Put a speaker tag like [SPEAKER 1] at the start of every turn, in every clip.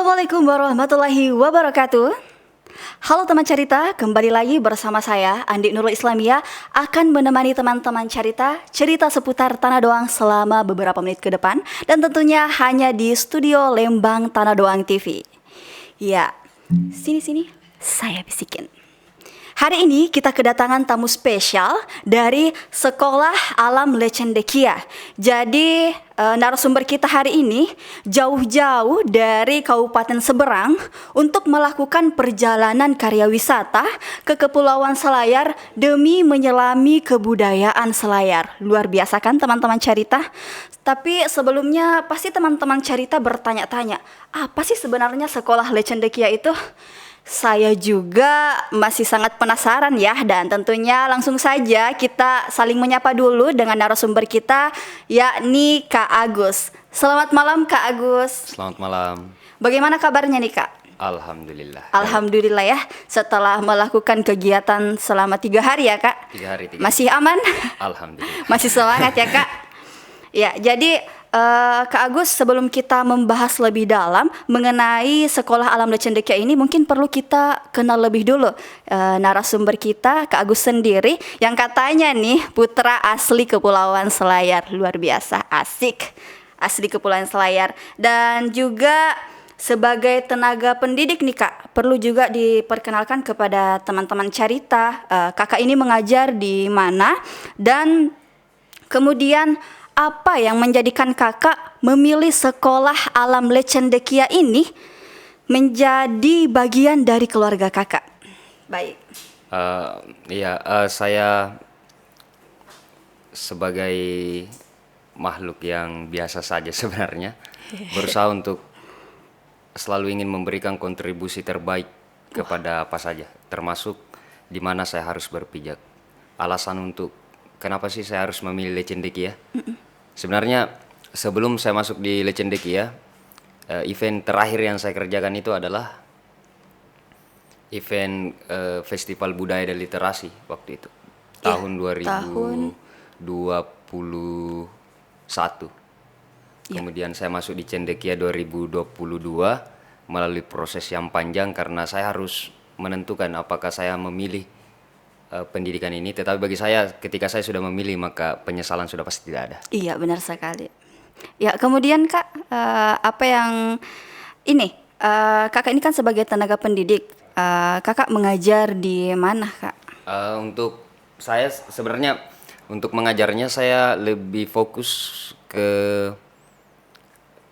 [SPEAKER 1] Assalamualaikum warahmatullahi wabarakatuh. Halo teman cerita, kembali lagi bersama saya Andi Nurul Islamia akan menemani teman-teman cerita seputar Tanah Doang selama beberapa menit ke depan dan tentunya hanya di studio Lembang Tanah Doang TV. Ya, sini saya bisikin. Hari ini kita kedatangan tamu spesial dari Sekolah Alam Lecendekia. Jadi narasumber kita hari ini jauh-jauh dari Kabupaten Seberang untuk melakukan perjalanan karya wisata ke Kepulauan Selayar demi menyelami kebudayaan Selayar. Luar biasa kan teman-teman cerita? Tapi sebelumnya pasti teman-teman cerita bertanya-tanya, apa sih sebenarnya Sekolah Lecendekia itu? Saya juga masih sangat penasaran ya, dan tentunya langsung saja kita saling menyapa dulu dengan narasumber kita, yakni Kak Agus. Selamat malam Kak Agus.
[SPEAKER 2] Selamat malam.
[SPEAKER 1] Bagaimana kabarnya nih Kak?
[SPEAKER 2] Alhamdulillah.
[SPEAKER 1] Alhamdulillah ya, setelah melakukan kegiatan selama 3 hari ya Kak.
[SPEAKER 2] 3 hari.
[SPEAKER 1] Masih aman?
[SPEAKER 2] Alhamdulillah.
[SPEAKER 1] Masih semangat ya Kak? Ya, jadi Kak Agus, sebelum kita membahas lebih dalam mengenai Sekolah Alam Lecendekia ini, mungkin perlu kita kenal lebih dulu narasumber kita, Kak Agus sendiri, yang katanya nih putra asli Kepulauan Selayar. Luar biasa, asik, asli Kepulauan Selayar. Dan juga sebagai tenaga pendidik nih Kak, perlu juga diperkenalkan kepada teman-teman cerita, Kakak ini mengajar di mana dan kemudian apa yang menjadikan Kakak memilih Sekolah Alam Lecendekia ini menjadi bagian dari keluarga Kakak? Baik.
[SPEAKER 2] Saya sebagai makhluk yang biasa saja sebenarnya berusaha untuk selalu ingin memberikan kontribusi terbaik kepada apa saja, termasuk di mana saya harus berpijak. Alasan untuk kenapa sih saya harus memilih Lecendekia? Sebenarnya sebelum saya masuk di Lecendekia, event terakhir yang saya kerjakan itu adalah event Festival Budaya dan Literasi waktu itu, tahun 2021. Kemudian saya masuk di Cendekia 2022 melalui proses yang panjang karena saya harus menentukan apakah saya memilih pendidikan ini. Tetapi bagi saya, ketika saya sudah memilih, maka penyesalan sudah pasti tidak ada.
[SPEAKER 1] Iya, benar sekali. Ya, kemudian Kak, apa yang ini, Kakak ini kan sebagai tenaga pendidik, Kakak mengajar di mana Kak?
[SPEAKER 2] Untuk saya sebenarnya untuk mengajarnya saya lebih fokus ke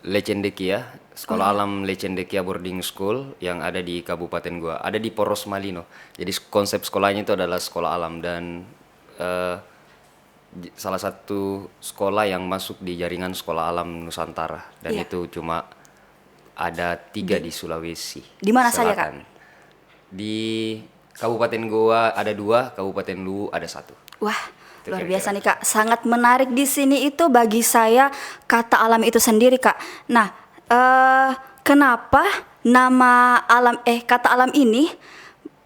[SPEAKER 2] Lecendekia, Sekolah Alam Lecendekia Boarding School yang ada di Kabupaten Goa, ada di Poros Malino. Jadi konsep sekolahnya itu adalah sekolah alam dan salah satu sekolah yang masuk di jaringan sekolah alam Nusantara, dan itu cuma ada 3 di Sulawesi.
[SPEAKER 1] Di mana saja Kak?
[SPEAKER 2] Di Kabupaten Goa ada 2, Kabupaten Luwu ada 1.
[SPEAKER 1] Wah, luar biasa nih Kak. Sangat menarik di sini itu bagi saya kata alam itu sendiri Kak. Nah, kenapa nama kata alam ini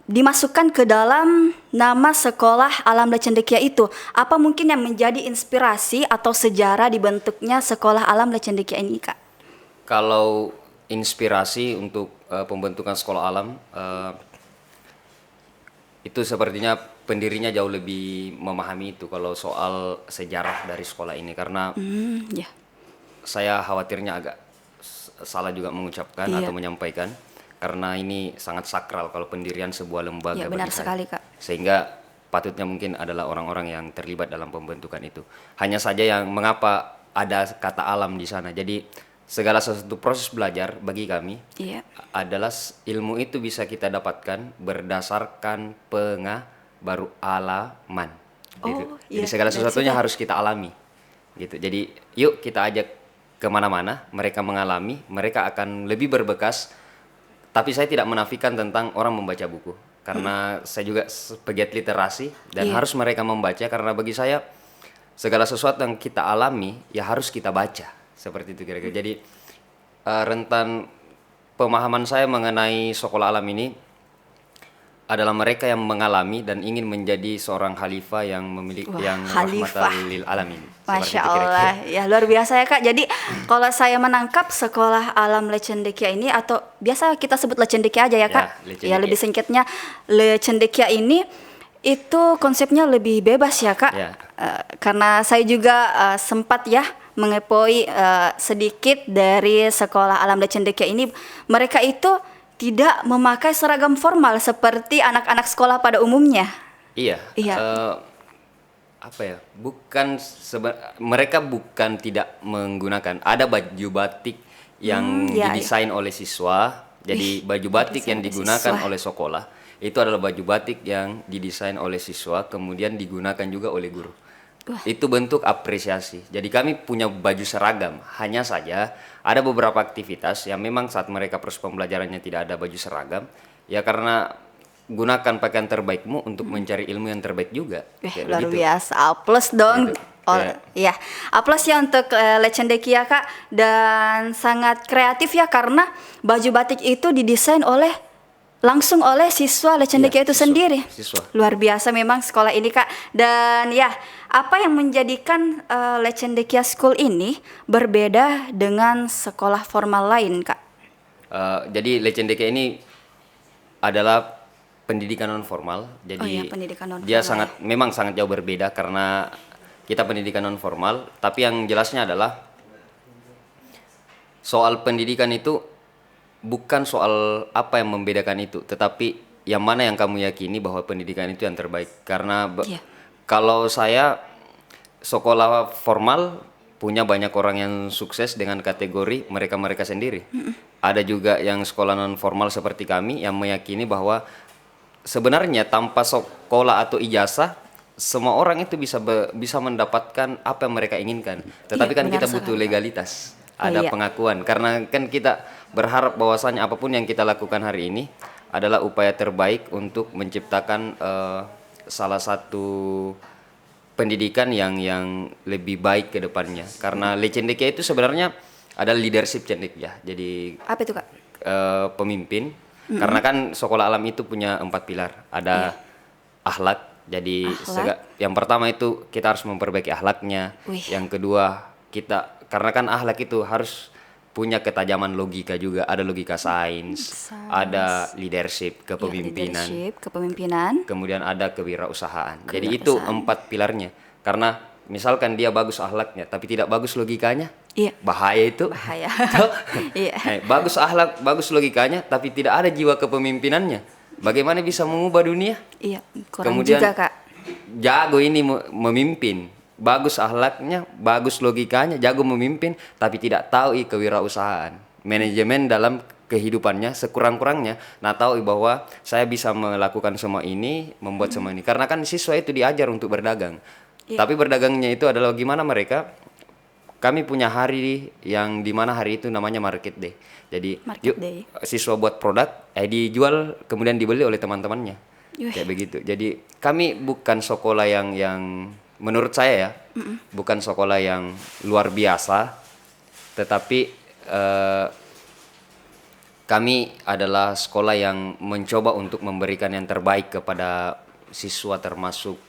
[SPEAKER 1] dimasukkan ke dalam nama Sekolah Alam Lecendekia itu? Apa mungkin yang menjadi inspirasi atau sejarah dibentuknya Sekolah Alam Lecendekia ini Kak?
[SPEAKER 2] Kalau inspirasi untuk pembentukan sekolah alam, itu sepertinya pendirinya jauh lebih memahami itu kalau soal sejarah dari sekolah ini, karena saya khawatirnya agak salah juga mengucapkan atau menyampaikan, karena ini sangat sakral kalau pendirian sebuah lembaga bagi
[SPEAKER 1] benar
[SPEAKER 2] saya.
[SPEAKER 1] sekali Kak.
[SPEAKER 2] Sehingga patutnya mungkin adalah orang-orang yang terlibat dalam pembentukan itu. Hanya saja yang mengapa ada kata alam di sana. Jadi segala sesuatu proses belajar bagi kami adalah ilmu itu bisa kita dapatkan berdasarkan baru alaman. Gitu. Jadi segala sesuatunya harus kita alami. Gitu. Jadi yuk kita ajak kemana-mana, mereka mengalami, mereka akan lebih berbekas. Tapi saya tidak menafikan tentang orang membaca buku, karena saya juga pegiat literasi dan harus mereka membaca, karena bagi saya segala sesuatu yang kita alami ya harus kita baca, seperti itu kira-kira. Jadi rentan pemahaman saya mengenai sekolah alam ini adalah mereka yang mengalami dan ingin menjadi seorang khalifah yang memiliki yang
[SPEAKER 1] khalifah.
[SPEAKER 2] rahmatan lil alamin.
[SPEAKER 1] Masya Allah, ya luar biasa ya Kak. Jadi kalau saya menangkap sekolah alam Lecendekia ini, atau biasa kita sebut Lecendekia aja ya Kak.
[SPEAKER 2] Ya, Lecendekia.
[SPEAKER 1] Ya lebih singkatnya Lecendekia ini itu konsepnya lebih bebas ya Kak.
[SPEAKER 2] Ya.
[SPEAKER 1] Karena saya juga sempat ya mengepoi sedikit dari sekolah alam Lecendekia ini. Mereka itu tidak memakai seragam formal seperti anak-anak sekolah pada umumnya.
[SPEAKER 2] Iya.
[SPEAKER 1] Iya.
[SPEAKER 2] Apa ya? Mereka bukan tidak menggunakan. Ada baju batik yang
[SPEAKER 1] ya,
[SPEAKER 2] didesain oleh siswa. Jadi baju batik yang digunakan oleh sekolah itu adalah baju batik yang didesain oleh siswa, kemudian digunakan juga oleh guru. Itu bentuk apresiasi. Jadi kami punya baju seragam. Hanya saja ada beberapa aktivitas yang memang saat mereka proses pembelajarannya tidak ada baju seragam. Ya karena gunakan pakaian terbaikmu untuk mencari ilmu yang terbaik juga.
[SPEAKER 1] Luar biasa. A+ dong.
[SPEAKER 2] Gitu.
[SPEAKER 1] Ya, A+ ya untuk Lecendekia Kak. Dan sangat kreatif ya karena baju batik itu didesain langsung oleh siswa Lecendekia itu sendiri.
[SPEAKER 2] Siswa.
[SPEAKER 1] Luar biasa memang sekolah ini Kak. Dan ya, apa yang menjadikan Lecendekia School ini berbeda dengan sekolah formal lain Kak?
[SPEAKER 2] Jadi Lecendekia ini adalah pendidikan non formal. Jadi
[SPEAKER 1] pendidikan non-formal.
[SPEAKER 2] dia memang sangat jauh berbeda karena kita pendidikan non formal. Tapi yang jelasnya adalah soal pendidikan itu bukan soal apa yang membedakan itu, tetapi yang mana yang kamu yakini bahwa pendidikan itu yang terbaik. Karena kalau saya sekolah formal punya banyak orang yang sukses dengan kategori mereka-mereka sendiri. Ada juga yang sekolah non formal seperti kami yang meyakini bahwa sebenarnya tanpa sekolah atau ijazah semua orang itu bisa mendapatkan apa yang mereka inginkan. Tetapi kan kita butuh legalitas. Ada pengakuan karena kan kita berharap bahwasanya apapun yang kita lakukan hari ini adalah upaya terbaik untuk menciptakan salah satu pendidikan yang lebih baik ke depannya. Karena Lecendekia itu sebenarnya adalah leadership Cendekia. Jadi
[SPEAKER 1] apa itu Kak?
[SPEAKER 2] Pemimpin. Karena kan sekolah alam itu punya 4 pilar. Ada akhlak. Jadi yang pertama itu kita harus memperbaiki akhlaknya. Yang kedua karena kan akhlak itu harus punya ketajaman logika juga, ada logika sains, ada leadership, kepemimpinan, kemudian ada kewirausahaan. Jadi itu 4 pilarnya. Karena misalkan dia bagus akhlaknya tapi tidak bagus logikanya, bahaya itu.
[SPEAKER 1] Bahaya.
[SPEAKER 2] Bagus akhlak, bagus logikanya tapi tidak ada jiwa kepemimpinannya. Bagaimana bisa mengubah dunia?
[SPEAKER 1] Kurang kemudian juga Kak.
[SPEAKER 2] Jago ini memimpin. Bagus akhlaknya, bagus logikanya, jago memimpin, tapi tidak tahu kewirausahaan, manajemen dalam kehidupannya sekurang-kurangnya. Nah tahu bahwa saya bisa melakukan semua ini, membuat semua ini. Karena kan siswa itu diajar untuk berdagang, tapi berdagangnya itu adalah gimana mereka. Kami punya hari yang dimana hari itu namanya market day. Jadi siswa buat produk, dijual kemudian dibeli oleh teman-temannya, kayak begitu. Jadi kami bukan sekolah yang menurut saya ya, bukan sekolah yang luar biasa, tetapi kami adalah sekolah yang mencoba untuk memberikan yang terbaik kepada siswa, termasuk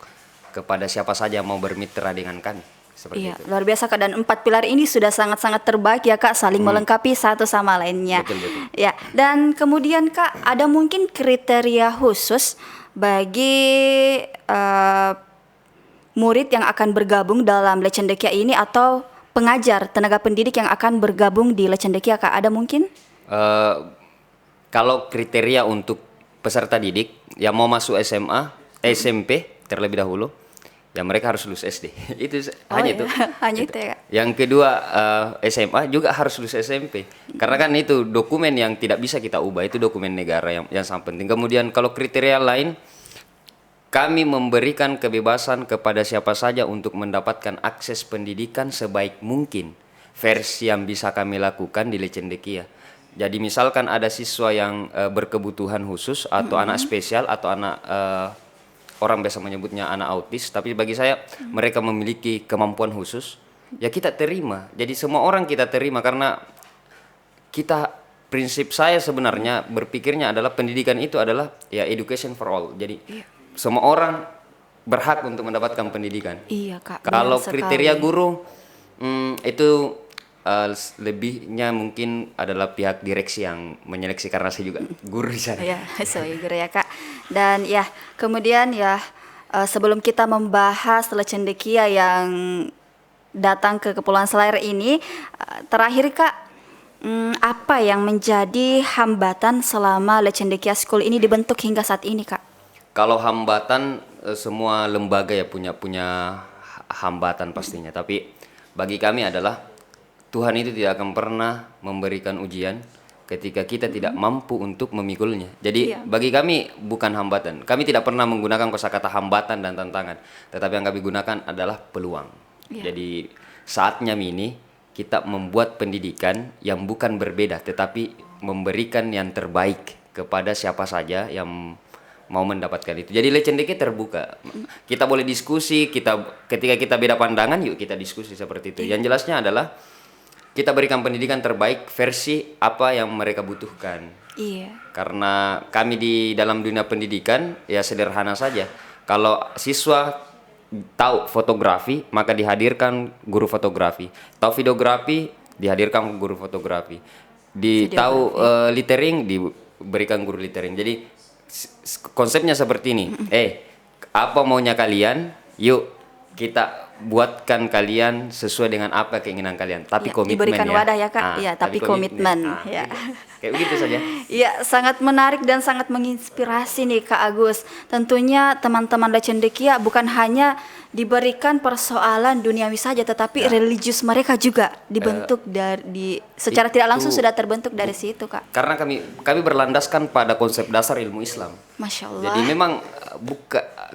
[SPEAKER 2] kepada siapa saja yang mau bermitra dengan kami. Seperti itu.
[SPEAKER 1] Luar biasa Kak, dan 4 pilar ini sudah sangat-sangat terbaik ya Kak, saling melengkapi satu sama lainnya.
[SPEAKER 2] Betul.
[SPEAKER 1] Ya, dan kemudian Kak, ada mungkin kriteria khusus bagi murid yang akan bergabung dalam Lecendekia ini atau pengajar, tenaga pendidik yang akan bergabung di Lecendekia Kak, ada mungkin?
[SPEAKER 2] Kalau kriteria untuk peserta didik yang mau masuk SMA, SMP terlebih dahulu, ya mereka harus lulus SD. Itu hanya itu.
[SPEAKER 1] Hanya itu ya Kak.
[SPEAKER 2] Yang kedua SMA juga harus lulus SMP. Karena kan itu dokumen yang tidak bisa kita ubah, itu dokumen negara yang sangat penting. Kemudian kalau kriteria lain, kami memberikan kebebasan kepada siapa saja untuk mendapatkan akses pendidikan sebaik mungkin. Versi yang bisa kami lakukan di Lecendekia. Jadi misalkan ada siswa yang berkebutuhan khusus atau anak spesial atau anak orang biasa menyebutnya anak autis, tapi bagi saya mereka memiliki kemampuan khusus, ya kita terima. Jadi semua orang kita terima karena kita prinsip saya sebenarnya berpikirnya adalah pendidikan itu adalah ya education for all. Jadi semua orang berhak untuk mendapatkan pendidikan.
[SPEAKER 1] Iya Kak.
[SPEAKER 2] Kalau
[SPEAKER 1] benar
[SPEAKER 2] kriteria
[SPEAKER 1] sekali.
[SPEAKER 2] guru itu lebihnya mungkin adalah pihak direksi yang menyeleksi karena saya juga guru di sana.
[SPEAKER 1] Ya, sebagai guru ya Kak. Dan ya, kemudian ya sebelum kita membahas cendekia yang datang ke Kepulauan Selayar ini, terakhir Kak, apa yang menjadi hambatan selama Lecendekia School ini dibentuk hingga saat ini Kak?
[SPEAKER 2] Kalau hambatan semua lembaga ya punya hambatan pastinya. Tapi bagi kami adalah Tuhan itu tidak akan pernah memberikan ujian ketika kita tidak mampu untuk memikulnya. Jadi bagi kami bukan hambatan. Kami tidak pernah menggunakan kosakata hambatan dan tantangan. Tetapi yang kami gunakan adalah peluang. Jadi saatnya ini kita membuat pendidikan yang bukan berbeda tetapi memberikan yang terbaik kepada siapa saja yang mau mendapatkan itu. Jadi Lecendekia terbuka. Kita boleh diskusi, ketika kita beda pandangan yuk kita diskusi seperti itu. Yang jelasnya adalah kita berikan pendidikan terbaik versi apa yang mereka butuhkan.
[SPEAKER 1] Iya.
[SPEAKER 2] Karena kami di dalam dunia pendidikan ya sederhana saja. Kalau siswa tahu fotografi maka dihadirkan guru fotografi. Tahu videografi dihadirkan guru fotografi. Tahu lettering diberikan guru lettering. Jadi konsepnya seperti ini. Apa maunya kalian? Yuk kita buatkan kalian sesuai dengan apa keinginan kalian. Tapi komitmen
[SPEAKER 1] diberikan
[SPEAKER 2] ya.
[SPEAKER 1] wadah ya Kak. Iya, tapi komitmen. Ya.
[SPEAKER 2] Kayak begitu saja.
[SPEAKER 1] Iya, sangat menarik dan sangat menginspirasi nih Kak Agus. Tentunya teman-teman Lecendekia bukan hanya diberikan persoalan duniawi saja, tetapi religius mereka juga dibentuk secara tidak langsung sudah terbentuk dari situ Kak.
[SPEAKER 2] Karena kami berlandaskan pada konsep dasar ilmu Islam.
[SPEAKER 1] Masya Allah.
[SPEAKER 2] Jadi memang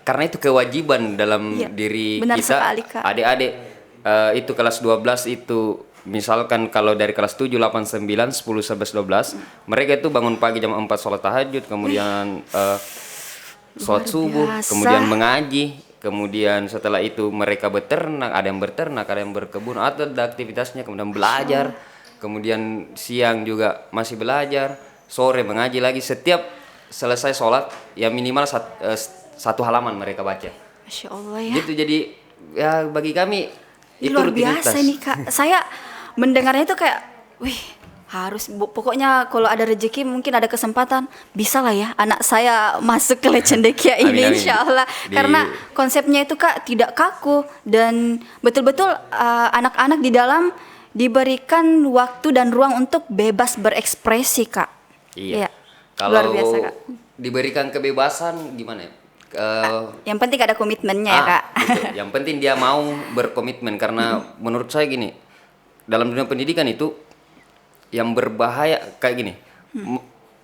[SPEAKER 2] karena itu kewajiban dalam diri
[SPEAKER 1] benar
[SPEAKER 2] kita.
[SPEAKER 1] sekali, Kak.
[SPEAKER 2] Adik-adik itu kelas 12 itu misalkan kalau dari kelas 7, 8, 9, 10, 11, 12 mereka itu bangun pagi jam 4 sholat tahajud, kemudian sholat subuh, kemudian mengaji, kemudian setelah itu mereka beternak, ada yang berkebun atau ada aktivitasnya, kemudian belajar, kemudian siang juga masih belajar, sore mengaji lagi. Setiap selesai sholat ya minimal satu halaman mereka baca.
[SPEAKER 1] Masya Allah ya.
[SPEAKER 2] Gitu, jadi ya bagi kami itu
[SPEAKER 1] luar
[SPEAKER 2] rutinitas.
[SPEAKER 1] biasa nih Kak. Saya mendengarnya itu kayak, wih pokoknya kalau ada rezeki mungkin ada kesempatan bisa lah ya anak saya masuk ke Lecendekia ini.
[SPEAKER 2] Amin.
[SPEAKER 1] Insya Allah. Karena konsepnya itu Kak tidak kaku dan betul-betul anak-anak di dalam diberikan waktu dan ruang untuk bebas berekspresi Kak.
[SPEAKER 2] Iya.
[SPEAKER 1] Ya.
[SPEAKER 2] Kalau
[SPEAKER 1] Luar biasa Kak.
[SPEAKER 2] diberikan kebebasan gimana ya?
[SPEAKER 1] Yang penting ada komitmennya ya Kak.
[SPEAKER 2] Gitu. Yang penting dia mau berkomitmen karena menurut saya gini, dalam dunia pendidikan itu yang berbahaya kayak gini.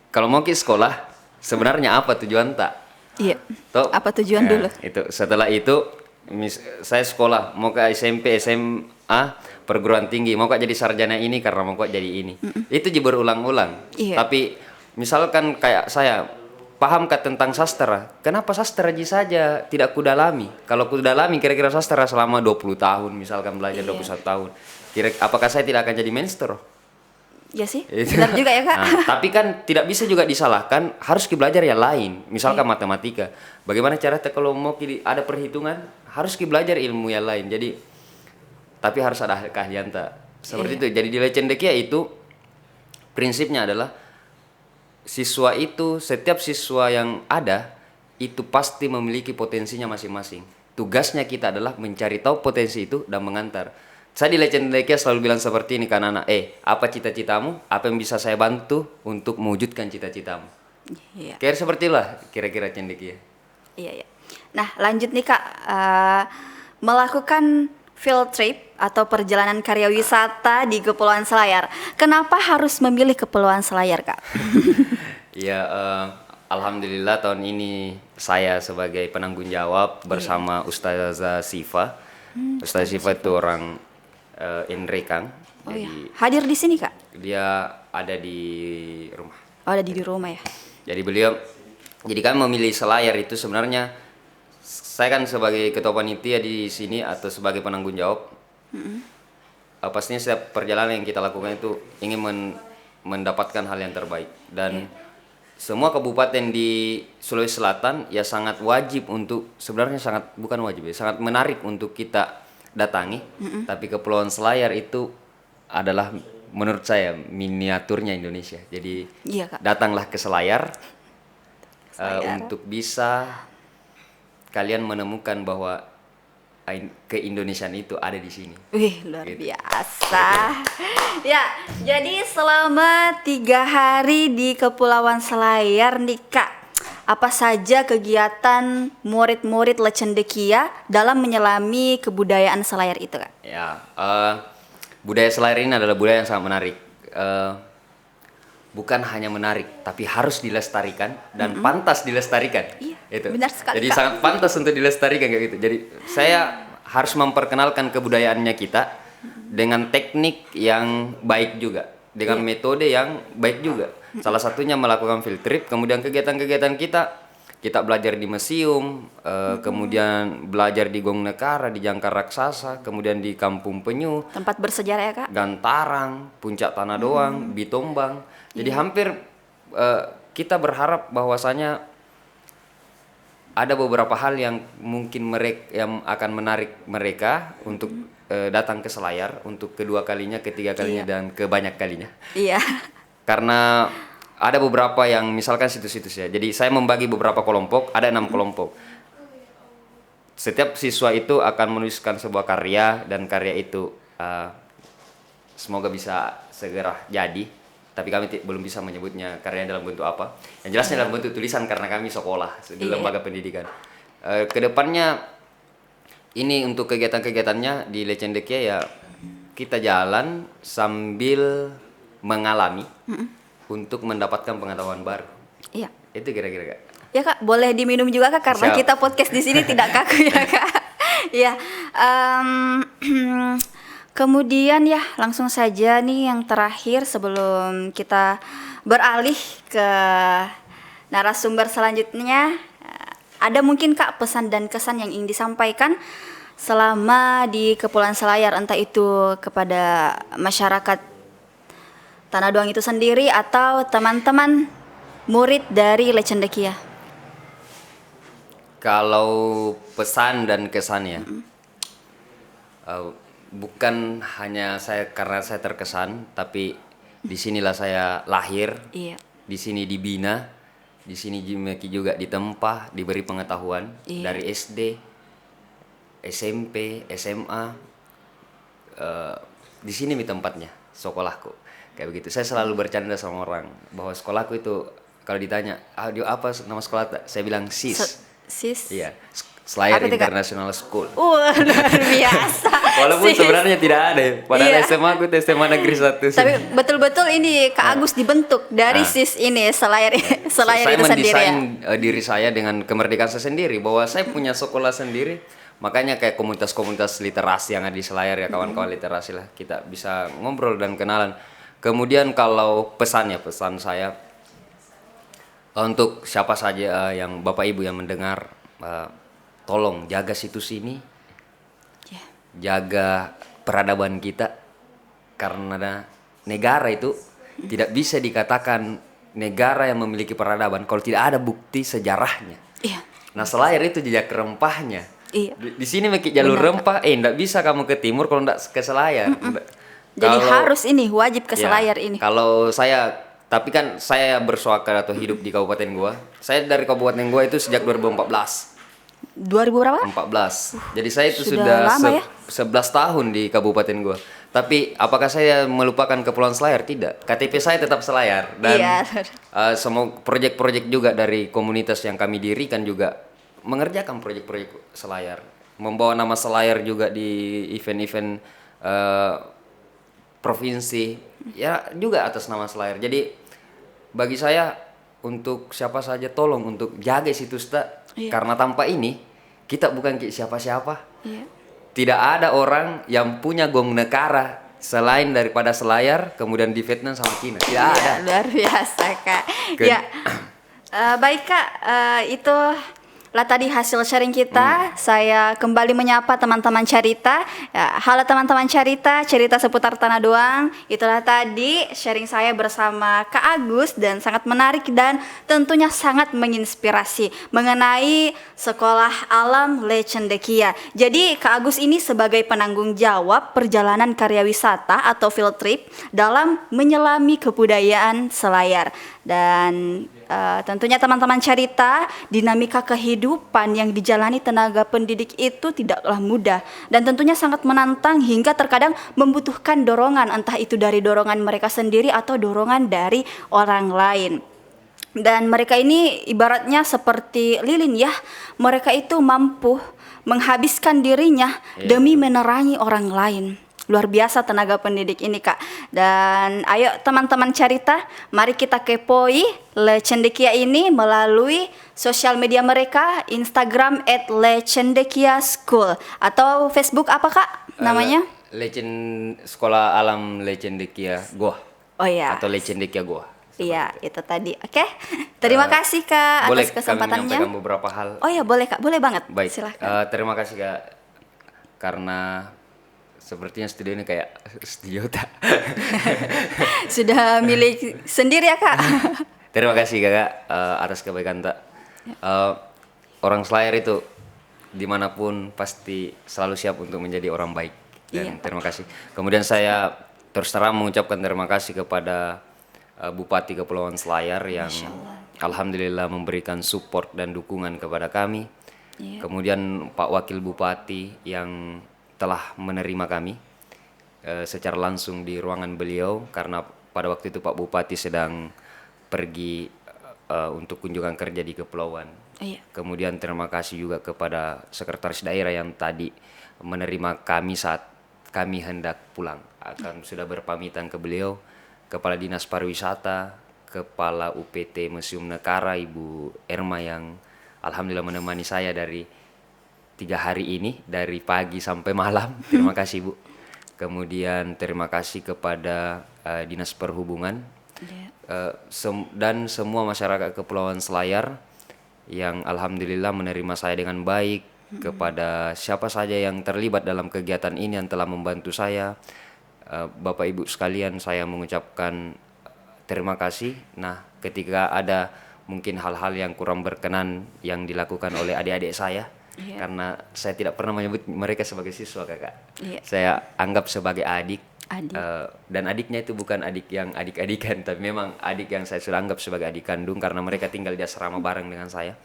[SPEAKER 2] Kalau mau ke sekolah sebenarnya apa tujuan tak?
[SPEAKER 1] Iya. Apa tujuan dulu?
[SPEAKER 2] Itu setelah itu saya sekolah mau ke SMP, SMA, perguruan tinggi, mau kok jadi sarjana ini karena mau kok jadi ini. Itu berulang-ulang.
[SPEAKER 1] Iya.
[SPEAKER 2] Tapi misalkan kayak saya pahamkah tentang sastra? Kenapa sastra saja tidak kudalami? Kalau kudalami kira-kira sastra selama 20 tahun misalkan belajar 21 tahun. Apakah saya tidak akan jadi master?
[SPEAKER 1] Ya sih, benar juga ya Kak.
[SPEAKER 2] Nah, tapi kan tidak bisa juga disalahkan, harus belajar yang lain. Misalkan matematika. Bagaimana cara kalau mau ada perhitungan, harus belajar ilmu yang lain. Jadi tapi harus ada keahlian seperti itu. Jadi di Lecendekia itu prinsipnya adalah setiap siswa yang ada itu pasti memiliki potensinya masing-masing. Tugasnya kita adalah mencari tahu potensi itu dan mengantar. Saya di Lecendekia selalu bilang seperti ini kan anak, apa cita-citamu? Apa yang bisa saya bantu untuk mewujudkan cita-citamu?
[SPEAKER 1] Iya.
[SPEAKER 2] Kayak seperti itulah kira-kira Cendekia.
[SPEAKER 1] Iya. Nah lanjut nih Kak, melakukan field trip atau perjalanan karya wisata di Kepulauan Selayar. Kenapa harus memilih Kepulauan Selayar Kak?
[SPEAKER 2] Ya, alhamdulillah tahun ini saya sebagai penanggung jawab bersama Ustazah Sifa. Ustazah Sifa itu orang Enrekang.
[SPEAKER 1] Oh iya. Hadir di sini Kak?
[SPEAKER 2] Dia ada di rumah.
[SPEAKER 1] Oh, ada di rumah ya.
[SPEAKER 2] Jadi kami memilih Selayar itu sebenarnya saya kan sebagai ketua panitia di sini atau sebagai penanggung jawab. Pastinya setiap perjalanan yang kita lakukan itu ingin mendapatkan hal yang terbaik. Dan semua kabupaten di Sulawesi Selatan ya sangat wajib untuk, sebenarnya sangat bukan wajib ya, sangat menarik untuk kita datangi. Tapi Kepulauan Selayar itu adalah menurut saya miniaturnya Indonesia. Jadi datanglah ke Selayar, untuk bisa kalian menemukan bahwa keindonesiaan itu ada di sini.
[SPEAKER 1] Wih, luar biasa. Ya, jadi selama 3 hari di Kepulauan Selayar nih Kak, apa saja kegiatan murid-murid Lecendekia dalam menyelami kebudayaan Selayar itu Kak?
[SPEAKER 2] Ya, budaya Selayar ini adalah budaya yang sangat menarik. Bukan hanya menarik, tapi harus dilestarikan dan pantas dilestarikan.
[SPEAKER 1] Iya,
[SPEAKER 2] itu.
[SPEAKER 1] benar sekali,
[SPEAKER 2] Jadi
[SPEAKER 1] Kak.
[SPEAKER 2] sangat pantas untuk dilestarikan kayak gitu. Jadi saya harus memperkenalkan kebudayaannya kita dengan teknik yang baik juga, dengan metode yang baik juga. Salah satunya melakukan field trip, kemudian kegiatan-kegiatan kita belajar di museum, kemudian belajar di Gong Nekara, di Jangkar Raksasa, kemudian di Kampung Penyu,
[SPEAKER 1] Tempat bersejarah ya Kak?
[SPEAKER 2] Gantarang, Puncak Tanah Doang, Bitombang. Jadi hampir kita berharap bahwasanya ada beberapa hal yang mungkin yang akan menarik mereka untuk datang ke Selayar untuk kedua kalinya, ketiga kalinya, dan kebanyak kalinya.
[SPEAKER 1] Iya.
[SPEAKER 2] Karena ada beberapa yang misalkan situs-situs ya. Jadi saya membagi beberapa kelompok, ada 6 kelompok. Setiap siswa itu akan menuliskan sebuah karya, dan karya itu semoga bisa segera jadi. Tapi kami belum bisa menyebutnya karya dalam bentuk apa. Yang jelasnya dalam bentuk tulisan karena kami sekolah di lembaga pendidikan. Kedepannya ini untuk kegiatan-kegiatannya di Lecendekia ya kita jalan sambil mengalami untuk mendapatkan pengetahuan baru.
[SPEAKER 1] Iya.
[SPEAKER 2] Itu kira-kira Kak.
[SPEAKER 1] Ya Kak, boleh diminum juga Kak karena kita podcast di sini tidak kaku ya Kak. Iya. Kemudian ya langsung saja nih yang terakhir sebelum kita beralih ke narasumber selanjutnya. Ada mungkin Kak pesan dan kesan yang ingin disampaikan selama di Kepulauan Selayar, entah itu kepada masyarakat Tanah Doang itu sendiri atau teman-teman murid dari Lecendekia?
[SPEAKER 2] Kalau pesan dan kesannya, bukan hanya saya karena saya terkesan, tapi disinilah saya lahir, di sini dibina, di sini Jimeki juga ditempa, diberi pengetahuan dari SD, SMP, SMA, di sini tempatnya, sekolahku, kayak begitu. Saya selalu bercanda sama orang bahwa sekolahku itu kalau ditanya, apa nama sekolah? Saya bilang SIS.
[SPEAKER 1] SIS?
[SPEAKER 2] Iya. Selayar International School.
[SPEAKER 1] Luar biasa.
[SPEAKER 2] Walaupun sebenarnya tidak ada ya. Padahal SMA aku SMA Negeri 1.
[SPEAKER 1] Tapi betul-betul ini Kak Agus dibentuk dari SIS ini, Selayar itu sendiri ya.
[SPEAKER 2] Saya mendesain diri saya dengan kemerdekaan saya sendiri, bahwa saya punya sekolah sendiri. Makanya kayak komunitas-komunitas literasi yang ada di Selayar ya, kawan-kawan literasi lah. Kita bisa ngobrol dan kenalan. Kemudian kalau pesan saya untuk siapa saja yang Bapak Ibu yang mendengar, tolong jaga situs ini, jaga peradaban kita, karena negara itu tidak bisa dikatakan negara yang memiliki peradaban kalau tidak ada bukti sejarahnya. Nah Selayar itu jejak rempahnya. Di sini pakai jalur rempah, enggak bisa kamu ke timur kalau enggak ke Selayar.
[SPEAKER 1] Jadi harus wajib ke Selayar ini.
[SPEAKER 2] Kalau saya, tapi kan saya bersuaka atau hidup di Kabupaten Goa. Saya dari Kabupaten Goa itu sejak 2014.
[SPEAKER 1] 2000 berapa?
[SPEAKER 2] 14. Jadi saya itu sudah
[SPEAKER 1] lama
[SPEAKER 2] 11 tahun di Kabupaten Goa. Tapi apakah saya melupakan Kepulauan Selayar? Tidak. KTP saya tetap Selayar. Dan semua proyek-proyek juga dari komunitas yang kami dirikan juga mengerjakan proyek-proyek Selayar. Membawa nama Selayar juga di event-event provinsi. Ya juga atas nama Selayar. Jadi bagi saya, untuk siapa saja tolong untuk jaga situs karena tanpa ini kita bukan siapa-siapa. Tidak ada orang yang punya Gong Nekara selain daripada Selayar, kemudian di Vietnam sama Cina. Tidak ada.
[SPEAKER 1] Luar biasa Kak. Baik Kak, itu Lah tadi hasil sharing kita, saya kembali menyapa teman-teman Carita. Ya, halo teman-teman Carita, cerita seputar Tanah Doang. Itulah tadi sharing saya bersama Kak Agus dan sangat menarik dan tentunya sangat menginspirasi mengenai Sekolah Alam Lecendekia. Jadi Kak Agus ini sebagai penanggung jawab perjalanan karya wisata atau field trip dalam menyelami kebudayaan Selayar. Dan tentunya teman-teman Carita, dinamika kehidupan yang dijalani tenaga pendidik itu tidaklah mudah dan tentunya sangat menantang hingga terkadang membutuhkan dorongan, entah itu dari dorongan mereka sendiri atau dorongan dari orang lain. Dan mereka ini ibaratnya seperti lilin ya, mereka itu mampu menghabiskan dirinya demi menerangi orang lain. Luar biasa tenaga pendidik ini Kak. Dan ayo teman-teman Carita, mari kita kepoi Lecendekia ini melalui sosial media mereka, Instagram @lecendekia_school atau Facebook apa Kak namanya?
[SPEAKER 2] Sekolah Alam Lecendekia Goa.
[SPEAKER 1] Oh iya.
[SPEAKER 2] Atau Lecendekia Goa.
[SPEAKER 1] Iya, itu tadi. Oke. Terima kasih Kak atas kesempatannya.
[SPEAKER 2] Boleh kami menyampaikan beberapa hal.
[SPEAKER 1] Oh ya, boleh Kak. Boleh banget.
[SPEAKER 2] Baik.
[SPEAKER 1] Silahkan.
[SPEAKER 2] Terima kasih Kak, karena sepertinya studio ini kayak studio tak.
[SPEAKER 1] Sudah milik sendiri ya Kak.
[SPEAKER 2] Terima kasih Kakak atas kebaikan tak. Orang Selayar itu dimanapun pasti selalu siap untuk menjadi orang baik. Dan terima kasih. Kemudian saya terus terang mengucapkan terima kasih kepada Bupati Kepulauan Selayar yang alhamdulillah memberikan support dan dukungan kepada kami. Kemudian Pak Wakil Bupati yang telah menerima kami secara langsung di ruangan beliau, karena pada waktu itu Pak Bupati sedang pergi untuk kunjungan kerja di Kepulauan. Kemudian terima kasih juga kepada Sekretaris Daerah yang tadi menerima kami saat kami hendak pulang. Sudah berpamitan ke beliau, Kepala Dinas Pariwisata, Kepala UPT Museum Nekara Ibu Erma yang alhamdulillah menemani saya dari 3 hari ini, dari pagi sampai malam. Terima kasih Bu. Kemudian terima kasih kepada Dinas Perhubungan dan semua masyarakat Kepulauan Selayar yang alhamdulillah menerima saya dengan baik. Kepada siapa saja yang terlibat dalam kegiatan ini yang telah membantu saya, Bapak Ibu sekalian, saya mengucapkan terima kasih. Nah, ketika ada mungkin hal-hal yang kurang berkenan yang dilakukan oleh adik-adik saya, karena saya tidak pernah menyebut mereka sebagai siswa Kakak. Saya anggap sebagai adik. Dan adiknya itu bukan adik yang adik-adikan, tapi memang adik yang saya sudah anggap sebagai adik kandung karena mereka tinggal di asrama bareng dengan saya.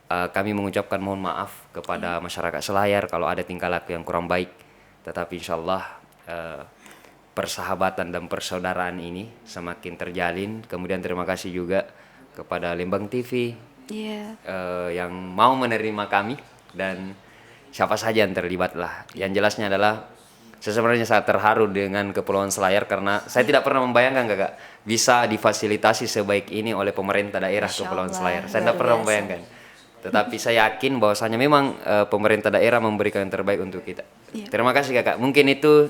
[SPEAKER 2] Kami mengucapkan mohon maaf kepada masyarakat Selayar kalau ada tingkah laku yang kurang baik, tetapi insyaallah persahabatan dan persaudaraan ini semakin terjalin. Kemudian terima kasih juga kepada Lembang TV yang mau menerima kami dan siapa saja yang terlibat lah. Yang jelasnya adalah saya sebenarnya sangat terharu dengan Kepulauan Selayar karena saya tidak pernah membayangkan Kakak bisa difasilitasi sebaik ini oleh pemerintah daerah Kepulauan Selayar. Saya tidak pernah membayangkan. Tetapi saya yakin bahwasanya memang pemerintah daerah memberikan yang terbaik untuk kita. Terima kasih Kakak. Mungkin itu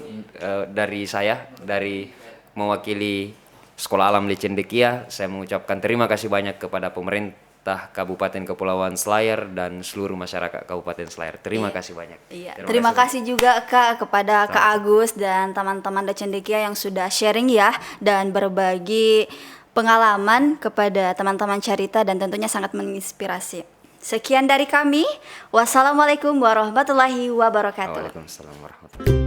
[SPEAKER 2] dari saya, dari mewakili Sekolah Alam Lecendekia, saya mengucapkan terima kasih banyak kepada pemerintah Kabupaten Kepulauan Selayar dan seluruh masyarakat Kabupaten Selayar. Terima kasih banyak.
[SPEAKER 1] Terima kasih juga Kak kepada Kak Agus dan teman-teman Lecendekia yang sudah sharing ya dan berbagi pengalaman kepada teman-teman Carita dan tentunya sangat menginspirasi. Sekian dari kami. Wassalamualaikum warahmatullahi wabarakatuh.
[SPEAKER 2] Waalaikumsalam warahmatullahi wabarakatuh.